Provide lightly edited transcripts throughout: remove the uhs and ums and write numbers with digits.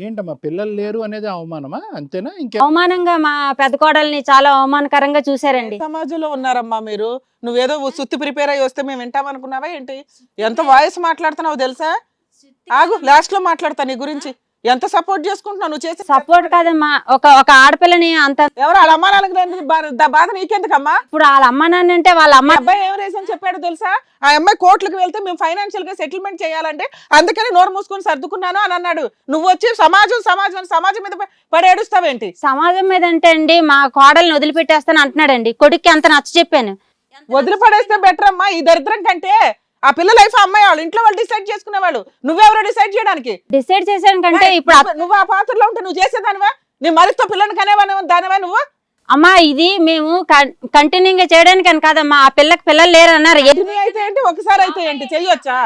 ఏంటమ్మా పిల్లలు లేరు అనేది అవమానమా? అంతేనా? అవమానంగా మా పెద్ద కోడల్ని చాలా అవమానకరంగా చూశారండి. సమాజంలో ఉన్నారమ్మా మీరు. నువ్వేదో సుత్తి ప్రిపేర్ అయ్యి వస్తే మేము వింటామనుకున్నావా ఏంటి? ఎంత వాయిస్ మాట్లాడుతున్నావు తెలుసా? ఆగు, లాస్ట్ లో మాట్లాడతా నీ గురించి. ఎంత సపోర్ట్ చేసుకుంటున్నావు నువ్వు చేసే సపోర్ట్ కాదమ్మా, ఒక ఆడపిల్లని అంత ఎవరు వాళ్ళ అమ్మా నాన్నకి బాధ నీకెందుకమ్మా? ఇప్పుడు వాళ్ళ అమ్మ నాన్న అంటే వాళ్ళ మా అమ్మ అబ్బాయి ఏం రీజన్ చెప్పాడు తెలుసా? ఆ అమ్మాయి కోర్టులకు వెళ్తే మేము ఫైనాన్షియల్ గా సెటిల్మెంట్ చేయాలంటే అందుకని నోరు మూసుకొని సర్దుకున్నాను అని అన్నాడు. నువ్వు వచ్చి సమాజం మీద పడి ఏడుస్తావేంటి? సమాజం మీద అంటే అండి మా కోడల్ని వదిలిపెట్టేస్తాను అంటున్నాడండి. కొడుక్కి అంత నచ్చ చెప్పాను. వదిలిపడేస్తే బెటర్ అమ్మా ఈ దరిద్రం కంటే. ఆ పిల్ల లైఫ్ అమ్మాయి వాళ్ళు ఇంట్లో వాళ్ళు డిసైడ్ చేసుకునేవాళ్ళు. నువ్వెవరో డిసైడ్ చేయడానికి? డిసైడ్ చేశాను కంటే ఇప్పుడు నువ్వు ఆ పాత్రలో ఉంటే నువ్వు చేసేదానివా? నీ మరితో పిల్లని దానివా నువ్వు? అమ్మా ఇది మేము కంటిన్యూగా చేయడానికి అని కాదమ్మా. ఆ పిల్లకి పిల్లలు లేరు అన్నారు. అయితే ఏంటి, ఒకసారి అయితే ఏంటి, చెయ్యొచ్చా?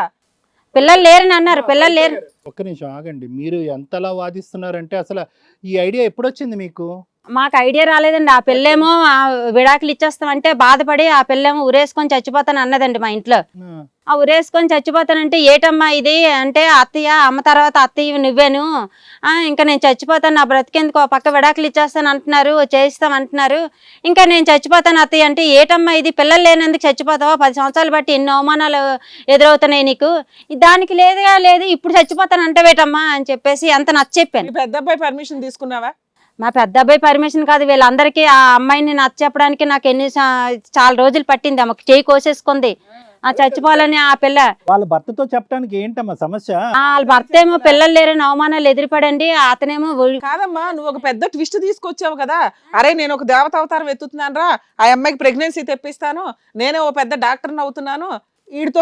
పిల్లలు లేరని అన్నారు. పిల్లలు లేరు. ఒక్క నిమిషం ఆగండి. మీరు ఎంతలా వాదిస్తున్నారంటే అసలు ఈ ఐడియా ఎప్పుడొచ్చింది మీకు? మాకు ఐడియా రాలేదండి. ఆ పిల్లేమో విడాకులు ఇచ్చేస్తామంటే బాధపడి ఆ పిల్లేమో ఉరేసుకొని చచ్చిపోతాను అన్నదండి మా ఇంట్లో. ఆ ఉరేసుకొని చచ్చిపోతానంటే ఏటమ్మా ఇది అంటే, అత్తయ్య అమ్మ తర్వాత అత్తయ్య నువ్వేను, ఇంకా నేను చచ్చిపోతాను, నా బ్రతికేందుకు పక్క విడాకులు ఇచ్చేస్తాను అంటున్నారు, చేయిస్తాం అంటున్నారు, ఇంకా నేను చచ్చిపోతాను అత్తయ్య అంటే ఏటమ్మా ఇది, పిల్లలు లేనందుకు చచ్చిపోతావా? 10 సంవత్సరాలు బట్టి ఎన్ని అవమానాలు ఎదురవుతున్నాయి నీకు, దానికి లేదుగా లేదు ఇప్పుడు చచ్చిపోతాను అంటే వేటమ్మా అని చెప్పేసి అంత నచ్చ చెప్పాను. పెద్ద అబ్బాయి పర్మిషన్ తీసుకున్నావా? మా పెద్ద అబ్బాయి పర్మిషన్ కాదు, వీళ్ళందరికీ ఆ అమ్మాయిని నచ్చ చెప్పడానికి నాకు చాలా రోజులు పట్టింది. ఆమెకు చేయి కోసేసుకుంది, చచ్చిపోవాలని ఆ పిల్ల. వాళ్ళ భర్తతో చెప్పడానికి ఏంటమ్మా సమస్య? వాళ్ళ భర్త ఏమో పిల్లలు లేరని అవమానాలు ఎదురుపడండి, అతనేమో కాదమ్మా నువ్వు ఒక పెద్ద ట్విస్ట్ తీసుకొచ్చావు కదా. అరే నేను ఒక దేవత అవతారం ఎత్తుతున్నాను రా, ఆ అమ్మాయికి ప్రెగ్నెన్సీ తెప్పిస్తాను, నేనే ఓ పెద్ద డాక్టర్ని అవుతున్నాను, వీడితో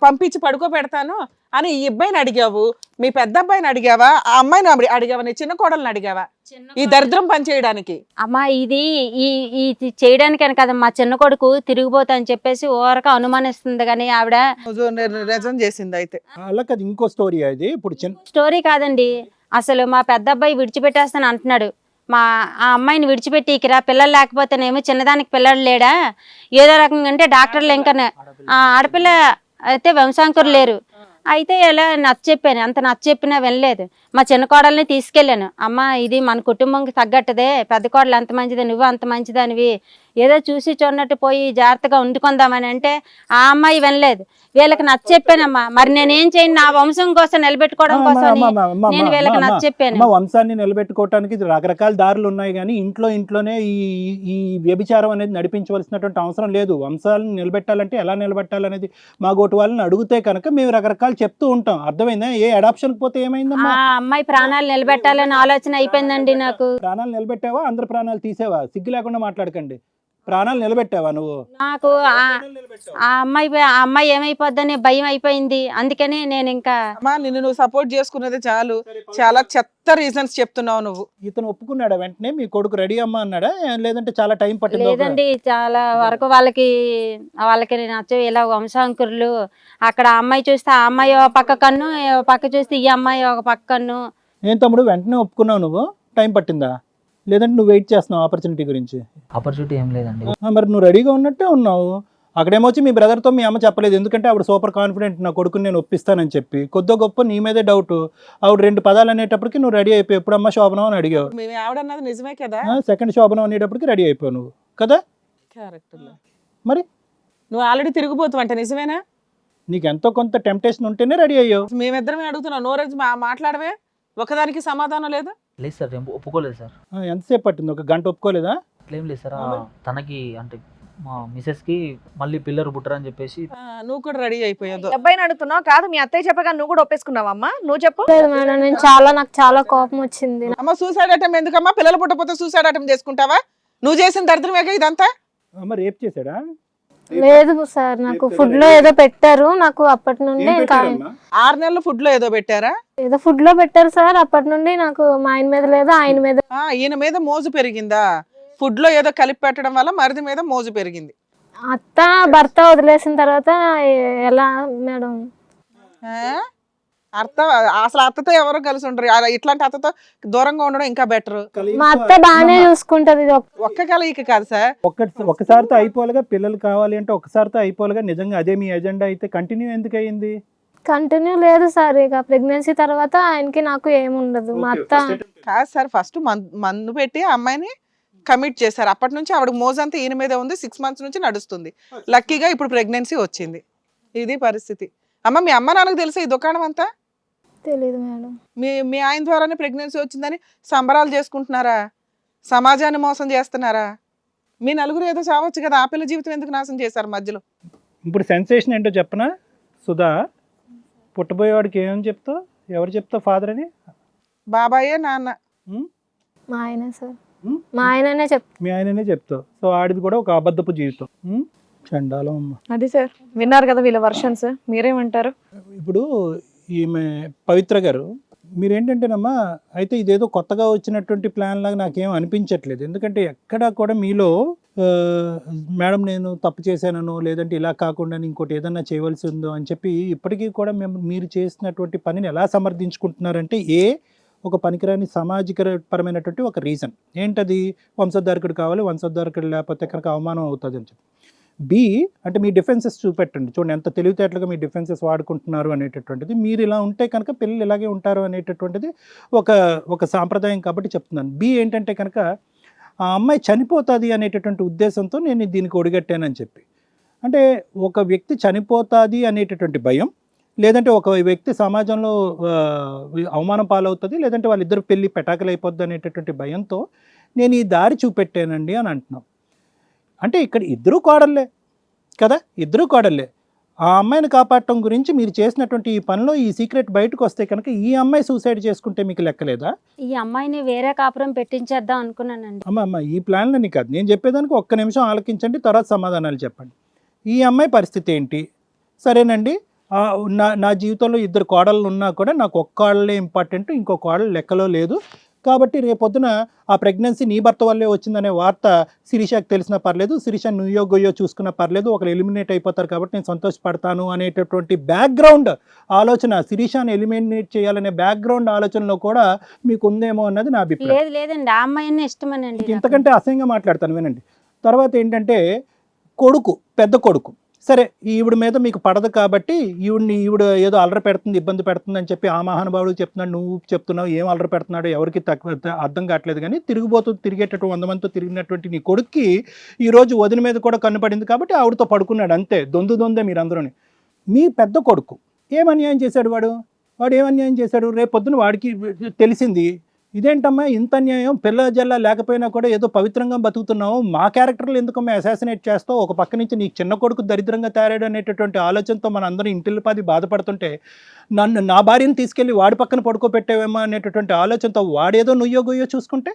పంపించి పడుకోబెడతాను అని ఈ అబ్బాయిని అడిగావు. మీ పెద్ద అబ్బాయిని అడిగావా? ఆ అమ్మాయిని అడిగావా? నీ చిన్న కోడల్ని అడిగావా ఈ దరిద్రం పని చేయడానికి? అమ్మా ఇది ఈ చేయడానికని కదా, మా చిన్న కొడుకు తిరిగిపోతా అని చెప్పేసి ఓరక అనుమానిస్తుంది కానీ ఆవిడ నిజం చేసింది. అయితే అలా కదా, ఇంకో స్టోరీ అది. ఇప్పుడు స్టోరీ కాదండి, అసలు మా పెద్ద అబ్బాయి విడిచిపెట్టేస్తాను అంటున్నాడు. ఆ అమ్మాయిని విడిచిపెట్టి ఇకరా, పిల్లలు లేకపోతేనేమో చిన్నదానికి పిల్లలు లేడా ఏదో రకంగా అంటే డాక్టర్లు ఇంకా ఆడపిల్ల అయితే వంశాంకురు లేరు. అయితే ఇలా నచ్చ చెప్పాను, అంత నచ్చ చెప్పినా వినలేదు. మా చిన్న కోడల్ని తీసుకెళ్ళాను. అమ్మ ఇది మన కుటుంబంకి తగ్గట్టదే, పెద్ద కోడలు అంత మంచిదే, నువ్వు అంత మంచిదానివి, ఏదో చూసి చూడనట్టు పోయి జాగ్రత్తగా వండుకుందామని అంటే ఆ అమ్మాయి వినలేదు. వీళ్ళకి నచ్చ చెప్పానమ్మా, మరి నేనేం చేయను, నా వంశం కోసం నిలబెట్టుకోవడం కోసం నేను వీళ్ళకి నచ్చ చెప్పాను. వంశాన్ని నిలబెట్టుకోవటానికి రకరకాల దారులు ఉన్నాయి, కానీ ఇంట్లోనే ఈ వ్యభిచారం అనేది నడిపించవలసినటువంటి అవసరం లేదు. వంశాలను నిలబెట్టాలంటే ఎలా నిలబెట్టాలనేది మా గోటు వాళ్ళని అడిగితే కనుక మేము రకరకాలు చెప్తూ ఉంటాం. అర్థమైందా? ఏ అడాప్షన్ పోతే ఏమైందమ్మా? ఆ అమ్మాయి ప్రాణాలు నిలబెట్టాలని ఆలోచన అయిపోయిందండి నాకు. ప్రాణాలు నిలబెట్టావా? అందరు ప్రాణాలు తీసేవా? సిగ్గు లేకుండా మాట్లాడకండి. ప్రాణాలు నిలబెట్టావా నువ్వు? నాకు ఆ అమ్మాయి ఏమైపోద్దని భయం అయిపోయింది. అందుకని నేను ఇంకా నిన్ను నువ్వు సపోర్ట్ చేసుకున్నదే చాలు. చాలా చెత్త రీజన్స్ చెప్తున్నావు నువ్వు. ఇతను ఒప్పుకున్నాడా వెంటనే? మీ కొడుకు రెడీ అమ్మా అన్నాడా, లేదంటే చాలా టైం పట్టింది? లేదండి, చాలా వరకు వాళ్ళకి నచ్చవు ఇలా వంశాంకురులు. అక్కడ అమ్మాయి చూస్తే ఆ అమ్మాయి ఒక పక్క కన్ను, పక్క చూస్తే ఈ అమ్మాయి ఒక పక్క కన్ను. ఏం తమ్ముడు వెంటనే ఒప్పుకున్నావు నువ్వు? టైం పట్టిందా, లేదంటే నువ్వు వెయిట్ చేస్తున్నావు ఆపర్చునిటీ గురించి? ఆపర్చునిటీ ఏం లేదండి. మరి నువ్వు రెడీగా ఉన్నట్టే ఉన్నావు. అక్కడేమొచ్చి మీ బ్రదర్తో మీ అమ్మ చెప్పలేదు, ఎందుకంటే ఆవిడ సూపర్ కాన్ఫిడెంట్, నా కొడుకుని నేను ఒప్పిస్తానని చెప్పి. కొద్దిగా గొప్ప నీ మీదే డౌట్. ఆవిడ 2 పదాలు అనేటప్పటికి నువ్వు రెడీ అయిపోయి ఎప్పుడు అమ్మ శోభనం అని అడిగావు. ఆవిడన్నది నిజమే కదా. సెకండ్ శోభనం అనేటప్పటికి రెడీ అయిపోయావు నువ్వు కదా. మరి నువ్వు ఆల్రెడీ తిరిగిపోతావు అంటే నిజమేనా? నీకు ఎంతో కొంత టెంప్టేషన్ ఉంటేనే రెడీ అయ్యావు. మేమిద్దరమే అడుగుతున్నావు, నోరేజ్ మాట్లాడవే, ఒకదానికి సమాధానం లేదు. లేదు సార్, ఒప్పుకోలేదు సార్. ఎంతసేపు పట్టింది? 1 గంట ఒప్పుకోలేదా? అట్లేం లేదు సార్, తనకి అంటే మా మిసెస్ కి మళ్ళీ పిల్లలు పుట్టరని చెప్పేసి. నువ్వు కూడా రెడీ అయిపోయావు. అబ్బాయిని అడుగుతున్నావు కాదు, మీ అత్తయ్య చెప్పగా నువ్వు కూడా ఒప్పేసుకున్నావా? అమ్మా నువ్వు చెప్పు. మేడం నేను నాకు చాలా కోపం వచ్చింది. అమ్మ సూసైడ్ అటెంప్ట్ ఎందుకమ్మా? పిల్లలు పుట్టకపోతే సూసైడ్ అటెంప్ట్ చేసుకుంటావా? నువ్వు చేసిన దరిద్రమేగా ఇదంతా. అమ్మ రేప్ చేశాడా? లేదు సార్, నాకు ఫుడ్ లో ఏదో పెట్టారు, నాకు అప్పటి నుండి 6 నెలలు ఫుడ్ లో ఏదో పెట్టారా? ఏదో ఫుడ్ లో పెట్టారు సార్. అప్పటి నుండి నాకు మా ఆయన మీద లేదు, ఆయన మీద. ఈయన మీద మోజు పెరిగిందా? ఫుడ్ లో ఏదో కలిపి పెట్టడం వల్ల మరిది మీద మోజు పెరిగింది. అత్త భర్త వదిలేసిన తర్వాత ఎలా మేడం? అసలు అత్తతో ఎవరో కలిసి ఉంటారు, ఇట్లాంటి అత్తతో దూరంగా ఉండడం ఇంకా బెటర్. మా అత్త బాగానే చూసుకుంటది. ఒక్క కలయిక కాదు సార్, ఒక్కసారితో అయిపోలేగా. పిల్లలు కావాలి అంటే ఒక్కసారితో అయిపోలేగా. నిజంగా అదే మీ ఎజెండా అయితే కంటిన్యూ ఎందుకు అయ్యింది? కంటిన్యూ లేదు సార్. ఇక ప్రెగ్నెన్సీ తర్వాత ఆయనకి నాకు ఏముండదు. మా అత్త కాదు సార్, ఫస్ట్ మందు పెట్టి ఆ అమ్మాయిని కమిట్ చేశారు. అప్పటి నుంచి ఆవిడ మోజంతా ఈయన మీదే ఉంది. 6 months నుంచి నడుస్తుంది. లక్కీగా ఇప్పుడు ప్రెగ్నెన్సీ వచ్చింది. ఇది పరిస్థితి. అమ్మ, మీ అమ్మ నాన్నకు తెలుసా ఈ దుకాణం అంతా? తెలీదు మేడం. మీ ఆయన ద్వారానే ప్రెగ్నెన్సీ వచ్చిందని సంబరాలు చేసుకుంటున్నారా? సమాజాన్ని మోసం చేస్తున్నారా? మీ నలుగురు ఏదో చావచ్చు కదా, ఆ పిల్ల జీవితం ఎందుకు నాశనం చేశారు మధ్యలో? ఇప్పుడు సెన్సేషన్ ఏంటో చెప్పనా సుధా? పుట్టబోయేవాడికి ఏమని చెప్తావు? ఎవరు చెప్తావు ఫాదర్ అని? బాబాయే నాన్న. మా ఆయనే సార్. మా ఆయననే మీ ఆయననే చెప్తావు. సో ఆడిది కూడా ఒక అబద్ధపు జీవితం. చండాలం అమ్మ. అది సార్, విన్నారు కదా వీళ్ళ వర్షన్స్, మీరేమంటారు? ఇప్పుడు ఈమె పవిత్ర గారు, మీరేంటంటేనమ్మా, అయితే ఇదేదో కొత్తగా వచ్చినటువంటి ప్లాన్ లాగా నాకేం అనిపించట్లేదు. ఎందుకంటే ఎక్కడా కూడా మీలో మేడం నేను తప్పు చేశానో, లేదంటే ఇలా కాకుండా ఇంకోటి ఏదన్నా చేయవలసి ఉందో అని చెప్పి ఇప్పటికీ కూడా మీరు చేసినటువంటి పనిని ఎలా సమర్థించుకుంటున్నారంటే, ఒక పనికిరాని సామాజికపరమైనటువంటి ఒక రీజన్ ఏంటది? వంశోద్ధారకుడు కావాలి, వంశోద్ధారకుడు లేకపోతే కనుక అవమానం అవుతుంది అని చెప్పి. బి అంటే మీ డిఫెన్సెస్ చూపెట్టండి. చూడండి ఎంత తెలివితేటలుగా మీ డిఫెన్సెస్ వాడుకుంటున్నారు అనేటటువంటిది. మీరు ఇలా ఉంటే కనుక పిల్లలు ఇలాగే ఉంటారు అనేటటువంటిది ఒక సాంప్రదాయం కాబట్టి చెప్తున్నాను. బి ఏంటంటే కనుక ఆ అమ్మాయి చనిపోతుంది అనేటటువంటి ఉద్దేశంతో నేను దీనికి ఒడిగట్టానని చెప్పి. అంటే ఒక వ్యక్తి చనిపోతుంది అనేటటువంటి భయం, లేదంటే ఒక వ్యక్తి సమాజంలో అవమానం పాలవుతుంది, లేదంటే వాళ్ళిద్దరు పెళ్ళి పెటాకలైపోద్ది అనేటటువంటి భయంతో నేను ఈ దారి చూపెట్టానండి అని అంటున్నాం. అంటే ఇక్కడ ఇద్దరు కోడళ్ళే కదా, ఇద్దరు కోడళ్ళే. ఆ అమ్మాయిని కాపాడటం గురించి మీరు చేసినటువంటి ఈ పనిలో ఈ సీక్రెట్ బయటకు వస్తే కనుక ఈ అమ్మాయి సూసైడ్ చేసుకుంటే మీకు లెక్కలేదా? ఈ అమ్మాయిని వేరే కాపురం పెట్టించేద్దాం అనుకున్నానండి. అమ్మ ఈ ప్లాన్లని కాదు నేను చెప్పేదానికి, ఒక్క నిమిషం ఆలకించండి, తర్వాత సమాధానాలు చెప్పండి. ఈ అమ్మాయి పరిస్థితి ఏంటి? సరేనండి, నా జీవితంలో 2 కోడళ్ళు ఉన్నా కూడా నాకు ఒక్క కోడలే ఇంపార్టెంట్, ఇంకో కోడలు లెక్కలో లేదు. కాబట్టి రేపొద్దున ఆ ప్రెగ్నెన్సీ నీ భర్త వల్లే వచ్చిందనే వార్త శిరీషకి తెలిసినా పర్లేదు, శిరీష నుయ్యో గొయ్యో చూసుకున్నా పర్లేదు, ఒకరు ఎలిమినేట్ అయిపోతారు కాబట్టి నేను సంతోషపడతాను అనేటటువంటి బ్యాక్గ్రౌండ్ ఆలోచన, శిరీషని ఎలిమినేట్ చేయాలనే బ్యాక్గ్రౌండ్ ఆలోచనలో కూడా మీకు ఉందేమో అన్నది నా అభిప్రాయం. లేదండి, ఆ అమ్మాయిని ఇష్టమేనండి. ఇంతకంటే అసహ్యంగా మాట్లాడతాను వినండి. తర్వాత ఏంటంటే పెద్ద కొడుకు, సరే ఈవిడ మీద మీకు పడదు కాబట్టి ఈవిడ ఏదో అల్లరి పెడుతుంది, ఇబ్బంది పెడుతుంది అని చెప్పి ఆ మహానుభావుడు చెప్తున్నాడు, నువ్వు చెప్తున్నావు ఏం అల్లరి పెడుతున్నాడో ఎవరికి అర్థం కావట్లేదు. కానీ తిరిగేటట్టు 100 మందితో తిరిగినటువంటి నీ కొడుక్కి ఈరోజు వదిన మీద కూడా కన్నుపడింది కాబట్టి ఆవిడతో పడుకున్నాడు, అంతే. దొందే మీరందరూని. మీ పెద్ద కొడుకు ఏం అన్యాయం చేశాడు? వాడు ఏం అన్యాయం చేశాడు? రేపొద్దున వాడికి తెలిసింది, ఇదేంటమ్మా ఇంత అన్యాయం, పిల్ల జల్లా లేకపోయినా కూడా ఏదో పవిత్రంగా బతుకుతున్నావు, మా క్యారెక్టర్లు ఎందుకమ్మా అసాసినేట్ చేస్తావు? ఒక పక్క నుంచి నీకు చిన్న కొడుకు దరిద్రంగా తయారాడు అనేటటువంటి ఆలోచనతో మన అందరం ఇంటిల్లిపాది బాధపడుతుంటే నా భార్యను తీసుకెళ్ళి వాడి పక్కన పడుకోబెట్టావేమో అనేటటువంటి ఆలోచనతో వాడేదో నుయ్యో గొయ్యో చూసుకుంటే,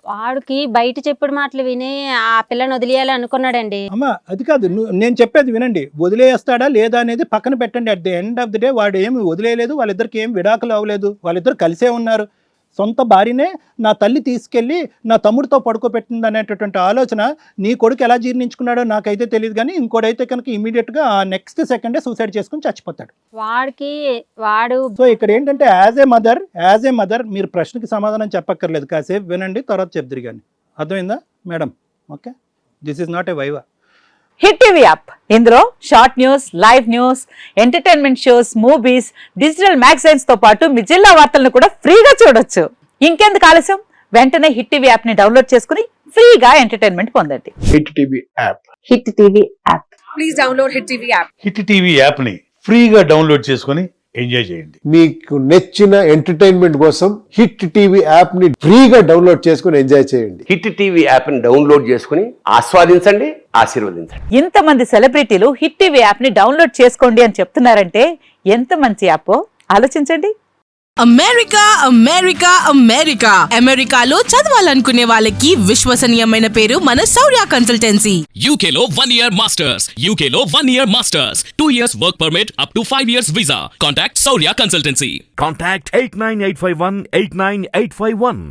వాడికి బయట చెప్పుడు మాటలు విని ఆ పిల్లని వదిలేయాలి అనుకున్నాడండి. అమ్మా అది కాదు, నేను చెప్పేది వినండి. వదిలేస్తాడా లేదా అనేది పక్కన పెట్టండి. At the end of the day వాడు ఏమి వదిలేయలేదు, వాళ్ళిద్దరికి ఏం విడాకులు అవ్వలేదు, వాళ్ళిద్దరు కలిసే ఉన్నారు. సొంత భార్యనే నా తల్లి తీసుకెళ్ళి నా తమ్ముడితో పడుకోబెట్టింది అనేటటువంటి ఆలోచన నీ కొడుకు ఎలా జీర్ణించుకున్నాడో నాకైతే తెలియదు. కానీ ఇంకోటైతే కనుక ఇమీడియట్గా నెక్స్ట్ సెకండే సూసైడ్ చేసుకుని చచ్చిపోతాడు. సో ఇక్కడ ఏంటంటే యాజ్ ఏ మదర్ మీరు ప్రశ్నకి సమాధానం చెప్పక్కర్లేదు, కాసేపు వినండి, తర్వాత చెప్దురు కానీ. అర్థమైందా madam? Okay, this is not a viva. Hit TV app, ఇందులో short news, live news, entertainment shows, movies, digital magazines తో పాటు మీ జిల్లా వార్తలను కూడా ఫ్రీగా చూడొచ్చు. ఇంకెందుకు ఆలస్యం, వెంటనే హిట్ టీవీ యాప్ ని డౌన్లోడ్ చేసుకుని ఫ్రీగా ఎంటర్టైన్మెంట్ పొందండి. Hit TV app. Hit TV app. Please download hit TV app. Hit TV app ని ఫ్రీగా డౌన్లోడ్ చేసుకుని ఎంజాయ్ చేయండి. మీకు నచ్చిన ఎంటర్టైన్మెంట్ కోసం హిట్ టీవీ యాప్ ని ఫ్రీగా డౌన్లోడ్ చేసుకుని ఎంజాయ్ చేయండి. హిట్ టీవీ యాప్ ని డౌన్లోడ్ చేసుకుని ఆస్వాదించండి, ఆశీర్వదించండి. ఇంతమంది సెలబ్రిటీలు హిట్ టీవీ యాప్ ని డౌన్లోడ్ చేసుకోండి అని చెప్తున్నారంటే ఎంత మంచి యాప్ ఆలోచించండి. అమెరికాలో చదవాలనుకునే వాళ్ళకి విశ్వసనీయమైన పేరు మన శౌర్య consultancy. UKలో 1 year masters, 2 years work permit up to 5 years visa. Contact Saurya Consultancy. Contact 89851 89851.